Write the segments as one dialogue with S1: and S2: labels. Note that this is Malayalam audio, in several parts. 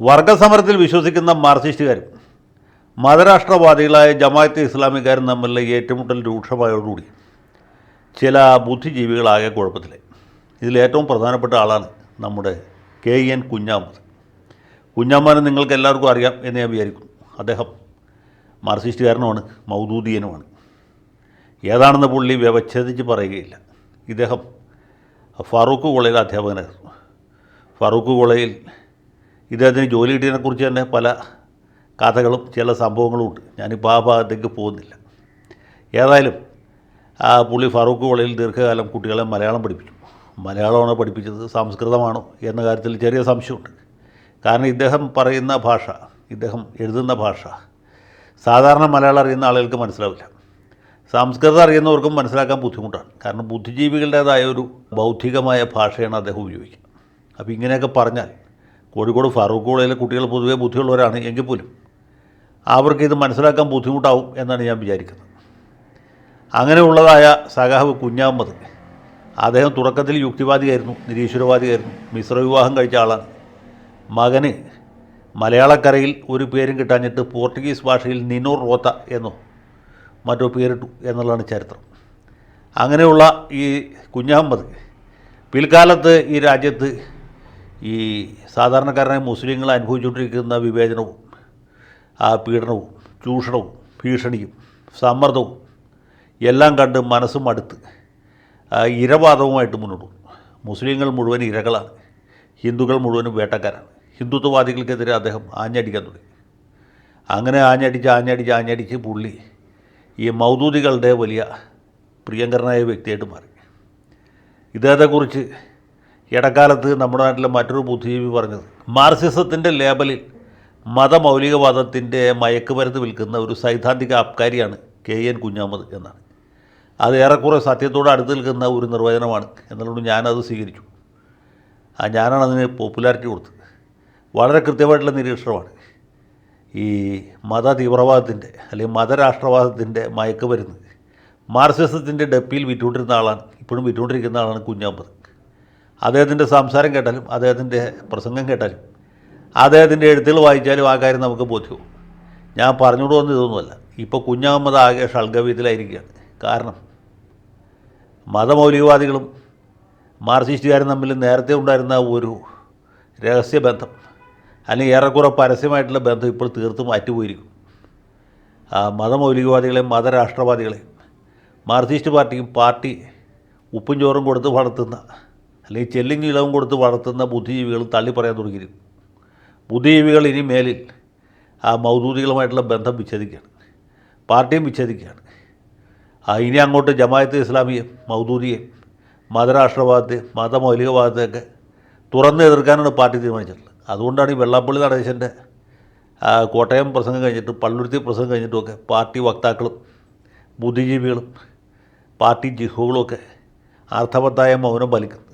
S1: വർഗസമരത്തിൽ വിശ്വസിക്കുന്ന മാർക്സിസ്റ്റുകാരും മതരാഷ്ട്രവാദികളായ ജമാഅത്തെ ഇസ്ലാമിക്കാരും തമ്മിലുള്ള ഏറ്റുമുട്ടൽ രൂക്ഷമായതോടുകൂടി ചില ബുദ്ധിജീവികളാകെ കുഴപ്പത്തിലായി. ഇതിലേറ്റവും പ്രധാനപ്പെട്ട ആളാണ് നമ്മുടെ KN കുഞ്ഞാമ്മദ്. കുഞ്ഞാമ്മനെ നിങ്ങൾക്ക് എല്ലാവർക്കും അറിയാം എന്ന് ഞാൻ വിചാരിക്കുന്നു. അദ്ദേഹം മാർക്സിസ്റ്റുകാരനുമാണ്, മൗദൂദിയനുമാണ്. ഏതാണെന്ന് പുള്ളി വ്യവച്ഛേദിച്ച് പറയുകയില്ല. ഇദ്ദേഹം ഫാറൂഖ് കോളേജിലെ അധ്യാപകനായിരുന്നു. ഫാറൂഖ് കോളേജിൽ ഇദ്ദേഹത്തിന് ജോലി കിട്ടിയതിനെക്കുറിച്ച് തന്നെ പല കഥകളും ചില സംഭവങ്ങളും ഉണ്ട്. ഞാനിപ്പോൾ ആ ഭാഗത്തേക്ക് പോകുന്നില്ല. ഏതായാലും പുള്ളി ഫാറൂഖ് കോളേജിൽ ദീർഘകാലം കുട്ടികളെ മലയാളം പഠിപ്പിച്ചു. മലയാളമാണോ പഠിപ്പിച്ചത്, സംസ്കൃതമാണോ എന്ന കാര്യത്തിൽ ചെറിയ സംശയമുണ്ട്. കാരണം ഇദ്ദേഹം പറയുന്ന ഭാഷ, ഇദ്ദേഹം എഴുതുന്ന ഭാഷ സാധാരണ മലയാളം അറിയുന്ന ആളുകൾക്ക് മനസ്സിലാവില്ല. സംസ്കൃതം അറിയുന്നവർക്കും മനസ്സിലാക്കാൻ ബുദ്ധിമുട്ടാണ്. കാരണം ബുദ്ധിജീവികളുടേതായ ഒരു ബൗദ്ധികമായ ഭാഷയാണ് അദ്ദേഹം ഉപയോഗിക്കുക. അപ്പോൾ ഇങ്ങനെയൊക്കെ പറഞ്ഞാൽ കോഴിക്കോട് ഫാറൂഖ് കോളേജിലെ കുട്ടികൾ പൊതുവേ ബുദ്ധിയുള്ളവരാണ് എങ്കിൽ പോലും അവർക്ക് ഇത് മനസ്സിലാക്കാൻ ബുദ്ധിമുട്ടാവും എന്നാണ് ഞാൻ വിചാരിക്കുന്നത്. അങ്ങനെയുള്ളതായ സഖാവ് കുഞ്ഞാമ്മദ്, അദ്ദേഹം തുടക്കത്തിൽ യുക്തിവാദിയായിരുന്നു, നിരീശ്വരവാദിയായിരുന്നു, മിശ്ര വിവാഹം കഴിച്ച ആളാണ്. മകന് മലയാളക്കരയിൽ ഒരു പേരും കിട്ടാഞ്ഞിട്ട് പോർട്ടുഗീസ് ഭാഷയിൽ നിനോർ റോത്ത എന്നോ മറ്റോ പേരിട്ടു എന്നുള്ളതാണ് ചരിത്രം. അങ്ങനെയുള്ള ഈ കുഞ്ഞാമ്മദ് പിൽക്കാലത്ത് ഈ രാജ്യത്ത് ഈ സാധാരണക്കാരനായ മുസ്ലിങ്ങൾ അനുഭവിച്ചുകൊണ്ടിരിക്കുന്ന വിവേചനവും പീഡനവും ചൂഷണവും ഭീഷണിയും സമ്മർദ്ദവും എല്ലാം കണ്ട് മനസ്സും അടുത്ത് ഇരവാദവുമായിട്ട് മുന്നോട്ട് പോകും. മുസ്ലിങ്ങൾ മുഴുവൻ ഇരകളാണ്, ഹിന്ദുക്കൾ മുഴുവനും വേട്ടക്കാരാണ്. ഹിന്ദുത്വവാദികൾക്കെതിരെ അദ്ദേഹം ആഞ്ഞടിക്കാൻ തുടങ്ങി. അങ്ങനെ ആഞ്ഞടിച്ച് പുള്ളി ഈ മൗദൂദികളുടെ വലിയ പ്രിയങ്കരനായ വ്യക്തിയായിട്ട് മാറി. ഇദ്ദേഹത്തെക്കുറിച്ച് ഇടക്കാലത്ത് നമ്മുടെ നാട്ടിലെ മറ്റൊരു ബുദ്ധിജീവി പറഞ്ഞത്, മാർക്സിസത്തിൻ്റെ ലേബലിൽ മതമൗലികവാദത്തിൻ്റെ മയക്കുമരുന്ന് വിൽക്കുന്ന ഒരു സൈദ്ധാന്തിക അബ്കാരിയാണ് KN കുഞ്ഞാമ്മദ് എന്നാണ്. അത് ഏറെക്കുറെ സത്യത്തോട് അടുത്ത് നിൽക്കുന്ന ഒരു നിർവചനമാണ് എന്നുള്ളത് ഞാനത് സ്വീകരിച്ചു. ഞാനാണ് അതിന് പോപ്പുലാരിറ്റി കൊടുത്തത്. വളരെ കൃത്യമായിട്ടുള്ള നിരീക്ഷണമാണ്. ഈ മത തീവ്രവാദത്തിൻ്റെ അല്ലെങ്കിൽ മതരാഷ്ട്രവാദത്തിൻ്റെ മയക്കുമരുന്ന് മാർക്സിസത്തിൻ്റെ ഡപ്പിയിൽ വിറ്റുകൊണ്ടിരുന്ന ആളാണ്, ഇപ്പോഴും വിറ്റുകൊണ്ടിരിക്കുന്ന ആളാണ് കുഞ്ഞാമ്മദ്. അദ്ദേഹത്തിൻ്റെ സംസാരം കേട്ടാലും അദ്ദേഹത്തിൻ്റെ പ്രസംഗം കേട്ടാലും അദ്ദേഹത്തിൻ്റെ എഴുത്തുകൾ വായിച്ചാലും ആ കാര്യം നമുക്ക് ബോധ്യവും. ഞാൻ പറഞ്ഞുകൊണ്ട് വന്ന് ഇതൊന്നുമല്ല. ഇപ്പോൾ കുഞ്ഞാമ്മദ് ആകെ ഷൾഗവ്യത്തിലായിരിക്കുകയാണ്. കാരണം മതമൗലികവാദികളും മാർക്സിസ്റ്റുകാരും തമ്മിൽ നേരത്തെ ഉണ്ടായിരുന്ന ഒരു രഹസ്യബന്ധം അല്ലെങ്കിൽ ഏറെക്കുറെ പരസ്യമായിട്ടുള്ള ബന്ധം ഇപ്പോൾ തീർത്തും മാറ്റിപ്പോയിരിക്കും. മതമൗലികവാദികളെയും മതരാഷ്ട്രവാദികളെയും മാർക്സിസ്റ്റ് പാർട്ടി ഉപ്പും ചോറും കൊടുത്ത് വളർത്തുന്ന അല്ലെങ്കിൽ ചെല്ലിങ് ഇളവും കൊടുത്ത് വളർത്തുന്ന ബുദ്ധിജീവികൾ തള്ളി പറയാൻ തുടങ്ങിയിരിക്കും. ബുദ്ധിജീവികൾ ഇനി മേലിൽ മൗദൂദികളുമായിട്ടുള്ള ബന്ധം വിച്ഛേദിക്കുകയാണ്, പാർട്ടിയും വിച്ഛേദിക്കുകയാണ്. ഇനി അങ്ങോട്ട് ജമാഅത്തെ ഇസ്ലാമിയെയും മൗദൂദിയെയും മതരാഷ്ട്രവാദത്തെയും മതമൗലികവാദത്തെയൊക്കെ തുറന്ന് എതിർക്കാനാണ് പാർട്ടി തീരുമാനിച്ചിട്ടുള്ളത്. അതുകൊണ്ടാണ് ഈ വെള്ളാപ്പള്ളി നടേശൻ്റെ കോട്ടയം പ്രസംഗം കഴിഞ്ഞിട്ടും പള്ളുരുത്തി പ്രസംഗം കഴിഞ്ഞിട്ടുമൊക്കെ പാർട്ടി വക്താക്കളും ബുദ്ധിജീവികളും പാർട്ടി ജിഹുകളുമൊക്കെ അർത്ഥവത്തായ മൗനം പാലിക്കുന്നത്.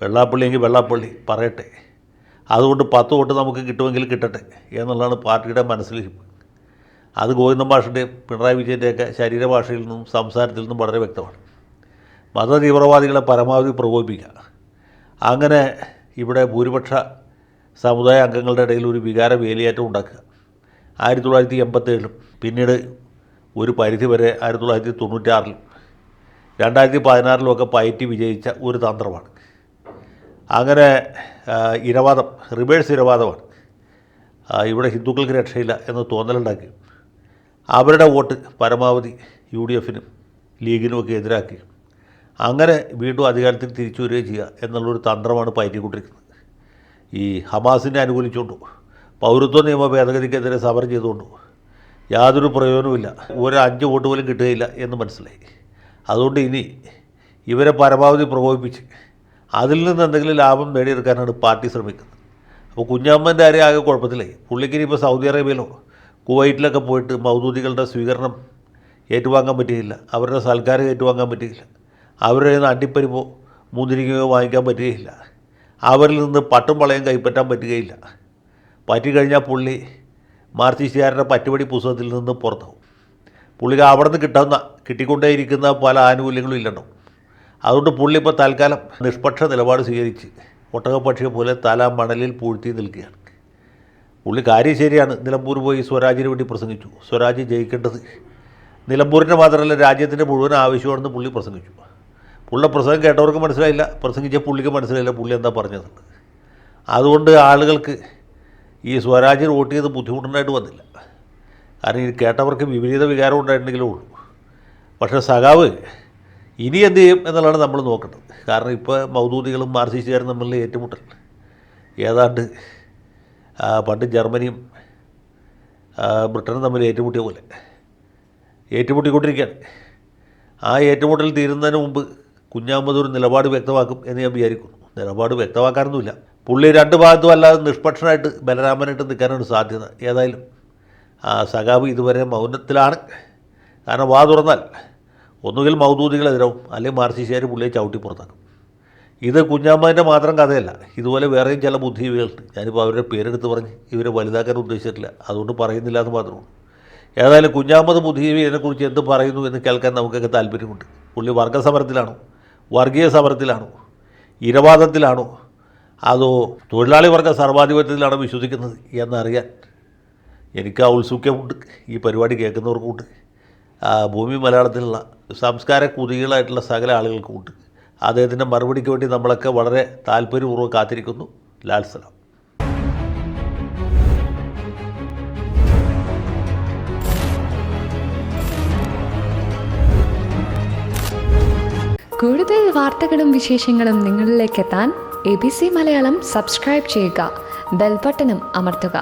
S1: വെള്ളാപ്പള്ളിയെങ്കിൽ വെള്ളാപ്പള്ളി പറയട്ടെ, അതുകൊണ്ട് 10 വോട്ട് നമുക്ക് കിട്ടുമെങ്കിൽ കിട്ടട്ടെ എന്നുള്ളതാണ് പാർട്ടിയുടെ മനസ്സിലിരിപ്പ്. അത് ഗോവിന്ദൻ മാഷിൻ്റെയും പിണറായി വിജയൻ്റെയൊക്കെ ശരീരഭാഷയിൽ നിന്നും സംസാരത്തിൽ നിന്നും വളരെ വ്യക്തമാണ്. മതതീവ്രവാദികളെ പരമാവധി പ്രകോപിപ്പിക്കുക, അങ്ങനെ ഇവിടെ ഭൂരിപക്ഷ സമുദായ അംഗങ്ങളുടെ ഇടയിൽ ഒരു വികാര വേലിയേറ്റം ഉണ്ടാക്കുക. 1987 പിന്നീട് ഒരു പരിധിവരെ 1996 2016 പയറ്റി വിജയിച്ച ഒരു തന്ത്രമാണ്. അങ്ങനെ ഇരവാദം, റിവേഴ്സ് ഇരവാദമാണ്. ഇവിടെ ഹിന്ദുക്കൾക്ക് രക്ഷയില്ല എന്ന് തോന്നലുണ്ടാക്കി അവരുടെ വോട്ട് പരമാവധി UDFനും ലീഗിനുമൊക്കെ എതിരാക്കി അങ്ങനെ വീണ്ടും അധികാരത്തിൽ തിരിച്ചു വരികയും ചെയ്യുക എന്നുള്ളൊരു തന്ത്രമാണ് പയറ്റിക്കൊണ്ടിരിക്കുന്നത്. ഈ ഹമാസിനെ അനുകൂലിച്ചുകൊണ്ടോ പൗരത്വ നിയമ ഭേദഗതിക്കെതിരെ സമരം ചെയ്തുകൊണ്ടോ യാതൊരു പ്രയോജനവുമില്ല. ഒരു 5 വോട്ട് പോലും കിട്ടുകയില്ല എന്ന് മനസ്സിലായി. അതുകൊണ്ട് ഇനി ഇവരെ പരമാവധി പ്രകോപിപ്പിച്ച് അതിൽ നിന്ന് എന്തെങ്കിലും ലാഭം നേടിയെടുക്കാനാണ് പാർട്ടി ശ്രമിക്കുന്നത്. അപ്പോൾ കുഞ്ഞാമ്മൻ്റെ കാര്യം ആകെ കുഴപ്പത്തിലായി. പുള്ളിക്കിനി ഇപ്പോൾ സൗദി അറേബ്യയിലോ കുവൈറ്റിലൊക്കെ പോയിട്ട് മൗദൂദികളുടെ സ്വീകരണം ഏറ്റുവാങ്ങാൻ പറ്റുകയില്ല, അവരുടെ സൽക്കാരം ഏറ്റുവാങ്ങാൻ പറ്റുകയില്ല, അവരുടെ നിന്ന് അണ്ടിപ്പരിപ്പോ മുന്തിരിങ്ങയോ വാങ്ങിക്കാൻ പറ്റുകയില്ല, അവരിൽ നിന്ന് പട്ടും വളയും കൈപ്പറ്റാൻ പറ്റുകയില്ല. പറ്റിക്കഴിഞ്ഞാൽ പുള്ളി മാർക്സിസ്റ്റുകാരുടെ പറ്റുപടി പുസ്തകത്തിൽ നിന്ന് പുറത്താവും. പുള്ളിക്ക് അവിടെ നിന്ന് കിട്ടിക്കൊണ്ടേയിരിക്കുന്ന പല ആനുകൂല്യങ്ങളും ഇല്ലണ്ടോ. അതുകൊണ്ട് പുള്ളി ഇപ്പോൾ തൽക്കാലം നിഷ്പക്ഷ നിലപാട് സ്വീകരിച്ച് ഒട്ടകപ്പക്ഷിയെ പോലെ തല മണലിൽ പൂഴ്ത്തി നിൽക്കുകയാണ്. പുള്ളി കാര്യം ശരിയാണ്. നിലമ്പൂർ പോയി സ്വരാജിന് വേണ്ടി പ്രസംഗിച്ചു. സ്വരാജ് ജയിക്കേണ്ടത് നിലമ്പൂരിൻ്റെ മാത്രമല്ല രാജ്യത്തിൻ്റെ മുഴുവൻ ആവശ്യമാണെന്ന് പുള്ളി പ്രസംഗിച്ചു. പുള്ളിയുടെ പ്രസംഗം കേട്ടവർക്ക് മനസ്സിലായില്ല, പ്രസംഗിച്ച പുള്ളിക്ക് മനസ്സിലായില്ല പുള്ളി എന്താ പറഞ്ഞത്. അതുകൊണ്ട് ആളുകൾക്ക് ഈ സ്വരാജിന് വോട്ട് ചെയ്ത് ബുദ്ധിമുട്ടുണ്ടായിട്ട് വന്നില്ല. കാരണം ഈ കേട്ടവർക്ക് വിപരീത വികാരം ഉണ്ടായിട്ടുണ്ടെങ്കിലേ ഉള്ളൂ. പക്ഷേ സഖാവ് ഇനി എന്ത് ചെയ്യും എന്നുള്ളതാണ് നമ്മൾ നോക്കേണ്ടത്. കാരണം ഇപ്പോൾ മൗദൂദികളും മാർക്സിസ്റ്റുകാരും തമ്മിലുള്ള ഏറ്റുമുട്ടൽ ഏതാണ്ട് പണ്ട് ജർമ്മനിയും ബ്രിട്ടനും തമ്മിൽ ഏറ്റുമുട്ടിയ പോലെ ഏറ്റുമുട്ടിക്കൊണ്ടിരിക്കുകയാണ്. ആ ഏറ്റുമുട്ടൽ തീരുന്നതിന് മുമ്പ് കുഞ്ഞഹമ്മദ് ഒരു നിലപാട് വ്യക്തമാക്കും എന്ന് ഞാൻ വിചാരിക്കുന്നു. നിലപാട് വ്യക്തമാക്കാനൊന്നുമില്ല. പുള്ളി രണ്ട് ഭാഗത്തും അല്ലാതെ നിഷ്പക്ഷനായിട്ട് ബലരാമനായിട്ട് നിൽക്കാനാണ് സാധ്യത. ഏതായാലും സഖാവ് ഇതുവരെ മൗനത്തിലാണ്. കാരണം വാ തുറന്നാൽ ഒന്നുകിൽ മൗദൂദികളെതിരാവും, അല്ലെങ്കിൽ മാർക്സിസ്റ്റുകാർ പുള്ളിയെ ചവിട്ടി പുറത്താക്കും. ഇത് കുഞ്ഞഹമ്മദിൻ്റെ മാത്രം കഥയല്ല, ഇതുപോലെ വേറെയും ചില ബുദ്ധിജീവികളുണ്ട്. ഞാനിപ്പോൾ അവരുടെ പേരെടുത്ത് പറഞ്ഞ് ഇവരെ വലുതാക്കാൻ ഉദ്ദേശിച്ചിട്ടില്ല, അതുകൊണ്ട് പറയുന്നില്ല എന്ന് മാത്രമേ. ഏതായാലും കുഞ്ഞഹമ്മദ് ബുദ്ധിജീവിയെക്കുറിച്ച് എന്ത് പറയുന്നു എന്ന് കേൾക്കാൻ നമുക്കൊക്കെ താല്പര്യമുണ്ട്. പുള്ളി വർഗസമരത്തിലാണോ, വർഗീയ സമരത്തിലാണോ, ഇരവാദത്തിലാണോ, അതോ തൊഴിലാളി വർഗ സർവാധിപത്യത്തിലാണോ വിശ്വസിക്കുന്നത് എന്നറിയാൻ എനിക്ക് ആ ഉത്സുക്യമുണ്ട്. ഈ പരിപാടി കേൾക്കുന്നവർക്കുമുണ്ട്. ഭൂമി മലയാളത്തിലുള്ള സംസ്കാര കുതികളായിട്ടുള്ള സകല ആളുകൾക്കുമുണ്ട്. അദ്ദേഹത്തിൻ്റെ മറുപടിക്ക് വേണ്ടി നമ്മളൊക്കെ വളരെ താല്പര്യപൂർവ്വം കാത്തിരിക്കുന്നു. ലാൽ സലാം.
S2: കൂടുതൽ വാർത്തകളും വിശേഷങ്ങളും നിങ്ങളിലേക്ക് എത്താൻ ABC മലയാളം സബ്സ്ക്രൈബ് ചെയ്യുക, ബെൽ ബട്ടണും അമർത്തുക.